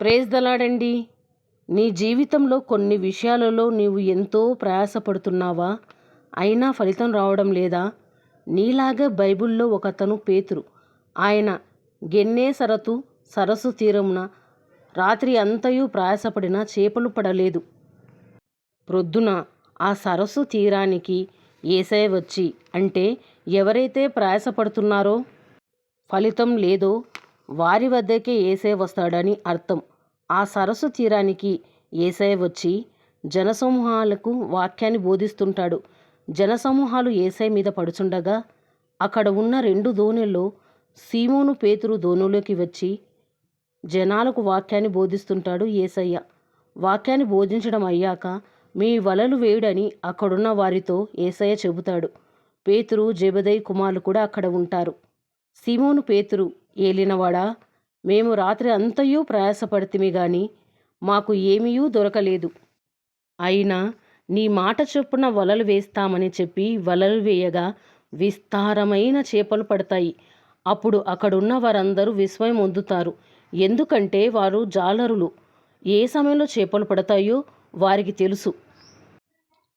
Praise the lord అండి. నీ జీవితంలో కొన్ని విషయాలలో నీవు ఎంతో ప్రయాసపడుతున్నావా? అయినా ఫలితం రావడం లేదా? నీలాగా బైబిల్లో ఒకతను పేతురు. ఆయన గెన్నేసరతు సరస్సు తీరమున రాత్రి అంతయు ప్రయాసపడినా చేపలు పడలేదు. ప్రొద్దున ఆ సరస్సు తీరానికి యేసయ్య వచ్చి, అంటే ఎవరైతే ప్రయాసపడుతున్నారో ఫలితం లేదో వారి వద్దకే యేసయ్య వస్తాడని అర్థం. ఆ సరస్సు తీరానికి యేసయ్య వచ్చి జనసమూహాలకు వాక్యాన్ని బోధిస్తుంటాడు. జనసమూహాలు యేసయ్య మీద పడుచుండగా అక్కడ ఉన్న 2 దోణుల్లో సీమోను పేతురు దోణిలోకి వచ్చి జనాలకు వాక్యాన్ని బోధిస్తుంటాడు యేసయ్య. వాక్యాన్ని బోధించడం అయ్యాక మీ వలలు వేయుడని అక్కడున్న వారితో యేసయ్య చెబుతాడు. పేతురు, జెబెదయి కుమారులు కూడా అక్కడ ఉంటారు. సీమోను పేతురు, ఏలినవాడా, మేము రాత్రి అంతయు ప్రయాసపడితిమి గాని మాకు ఏమీయూ దొరకలేదు. అయినా నీ మాట చొప్పున వలలు వేస్తామని చెప్పి వలలు వేయగా విస్తారమైన చేపలు పడతాయి. అప్పుడు అక్కడున్న వారందరూ విస్మయం పొందుతారు. ఎందుకంటే వారు జాలరులు. ఏ సమయంలో చేపలు పడతాయో వారికి తెలుసు.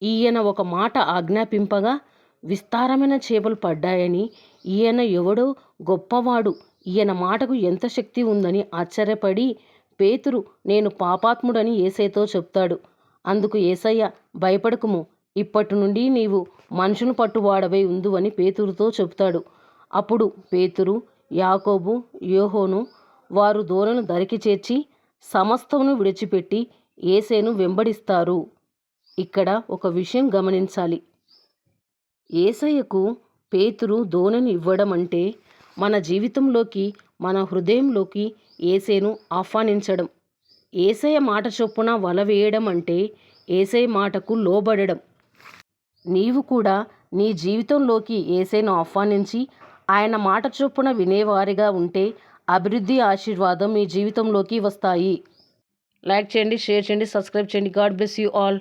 ఈయన ఒక మాట ఆజ్ఞాపింపగా విస్తారమైన చేపలు పడ్డాయని, ఈయన ఎవడో గొప్పవాడు, ఈయన మాటకు ఎంత శక్తి ఉందని ఆశ్చర్యపడి పేతురు, నేను పాపాత్ముడని యేసయ్యతో చెప్తాడు. అందుకు యేసయ్య, భయపడకుము, ఇప్పటి నుండి నీవు మనుషులు పట్టువాడవై ఉందువని పేతురుతో చెప్తాడు. అప్పుడు పేతురు, యాకోబు, యోహాను వారు దోణిని దరికి చేర్చి సమస్తమును విడిచిపెట్టి యేసయ్యను వెంబడిస్తారు. ఇక్కడ ఒక విషయం గమనించాలి. యేసయ్యకు పేతురు దోణిని ఇవ్వడం అంటే మన జీవితంలోకి, మన హృదయంలోకి యేసయ్యను ఆహ్వానించడం. యేసయ్య మాట చొప్పున వల వేయడం అంటే యేసయ్య మాటకు లోబడడం. నీవు కూడా నీ జీవితంలోకి యేసయ్యను ఆహ్వానించి ఆయన మాట చొప్పున వినేవారిగా ఉంటే అభివృద్ధి, ఆశీర్వాదం మీ జీవితంలోకి వస్తాయి. లైక్ చేయండి, షేర్ చేయండి, సబ్స్క్రైబ్ చేయండి. God bless you all.